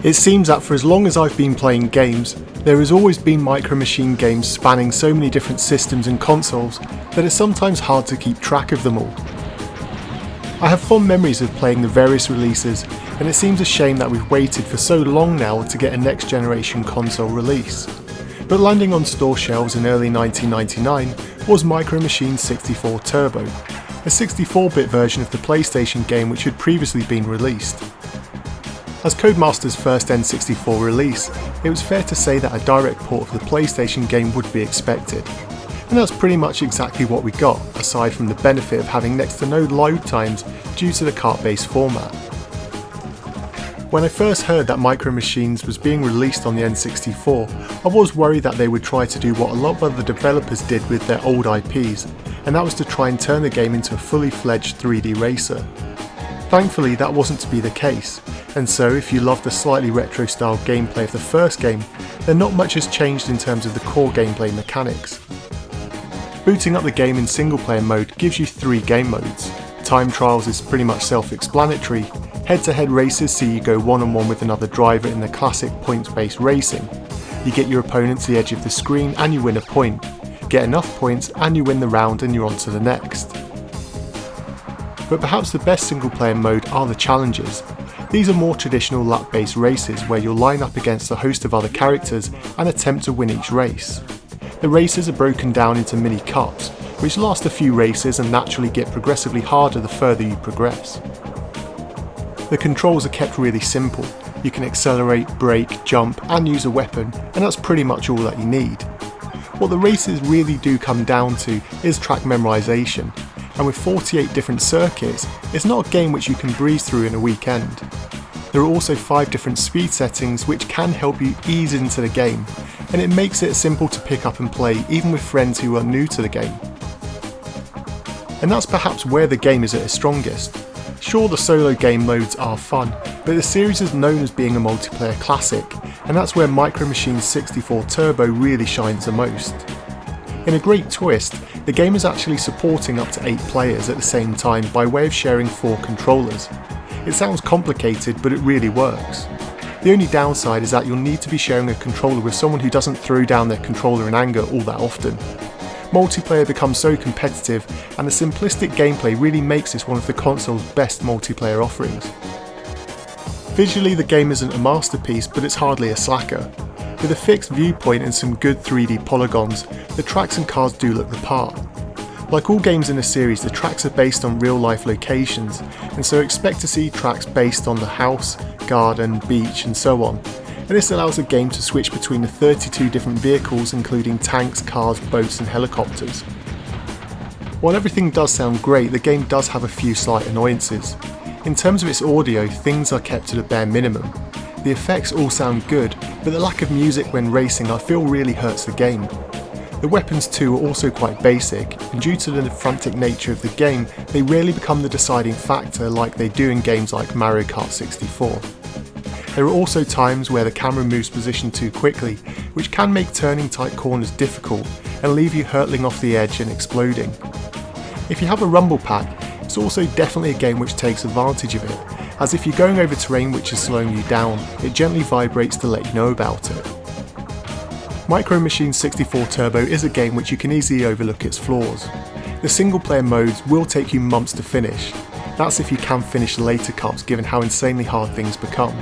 It seems that for as long as I've been playing games, there has always been Micro Machine games spanning so many different systems and consoles that it's sometimes hard to keep track of them all. I have fond memories of playing the various releases, and it seems a shame that we've waited for so long now to get a next generation console release. But landing on store shelves in early 1999 was Micro Machine 64 Turbo, a 64-bit version of the PlayStation game which had previously been released. As Codemasters' first N64 release, it was fair to say that a direct port of the PlayStation game would be expected. And that's pretty much exactly what we got, aside from the benefit of having next to no load times due to the cart-based format. When I first heard that Micro Machines was being released on the N64, I was worried that they would try to do what a lot of other developers did with their old IPs, and that was to try and turn the game into a fully fledged 3D racer. Thankfully that wasn't to be the case, and so if you love the slightly retro style gameplay of the first game, then not much has changed in terms of the core gameplay mechanics. Booting up the game in single player mode gives you 3 game modes. Time trials is pretty much self-explanatory. Head-to-head races see you go one-on-one with another driver in the classic points-based racing. You get your opponent to the edge of the screen and you win a point. Get enough points and you win the round and you're on to the next. But perhaps the best single player mode are the challenges. These are more traditional lap-based races where you'll line up against a host of other characters and attempt to win each race. The races are broken down into mini cups, which last a few races and naturally get progressively harder the further you progress. The controls are kept really simple. You can accelerate, brake, jump and use a weapon, and that's pretty much all that you need. What the races really do come down to is track memorization, and with 48 different circuits, it's not a game which you can breeze through in a weekend. There are also 5 different speed settings which can help you ease into the game, and it makes it simple to pick up and play even with friends who are new to the game. And that's perhaps where the game is at its strongest. Sure, the solo game modes are fun, but the series is known as being a multiplayer classic, and that's where Micro Machine 64 Turbo really shines the most. In a great twist, the game is actually supporting up to 8 players at the same time by way of sharing 4 controllers. It sounds complicated, but it really works. The only downside is that you'll need to be sharing a controller with someone who doesn't throw down their controller in anger all that often. Multiplayer becomes so competitive, and the simplistic gameplay really makes this one of the console's best multiplayer offerings. Visually the game isn't a masterpiece, but it's hardly a slacker. With a fixed viewpoint and some good 3D polygons, the tracks and cars do look the part. Like all games in the series, the tracks are based on real life locations, and so expect to see tracks based on the house, garden, beach and so on. And this allows the game to switch between the 32 different vehicles including tanks, cars, boats and helicopters. While everything does sound great, the game does have a few slight annoyances. In terms of its audio, things are kept to the bare minimum. The effects all sound good, but the lack of music when racing I feel really hurts the game. The weapons too are also quite basic, and due to the frantic nature of the game, they rarely become the deciding factor like they do in games like Mario Kart 64. There are also times where the camera moves position too quickly, which can make turning tight corners difficult and leave you hurtling off the edge and exploding. If you have a rumble pack, it's also definitely a game which takes advantage of it, as if you're going over terrain which is slowing you down, it gently vibrates to let you know about it. Micro Machine 64 Turbo is a game which you can easily overlook its flaws. The single player modes will take you months to finish. That's if you can finish later cups given how insanely hard things become.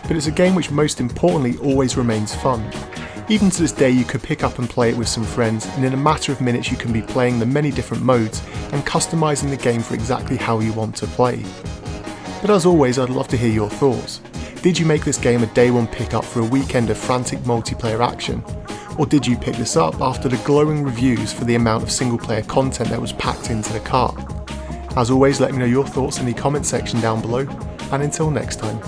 But it's a game which most importantly always remains fun. Even to this day you could pick up and play it with some friends, and in a matter of minutes you can be playing the many different modes and customising the game for exactly how you want to play. But as always, I'd love to hear your thoughts. Did you make this game a day one pickup for a weekend of frantic multiplayer action? Or did you pick this up after the glowing reviews for the amount of single player content that was packed into the cart? As always, let me know your thoughts in the comment section down below, and until next time.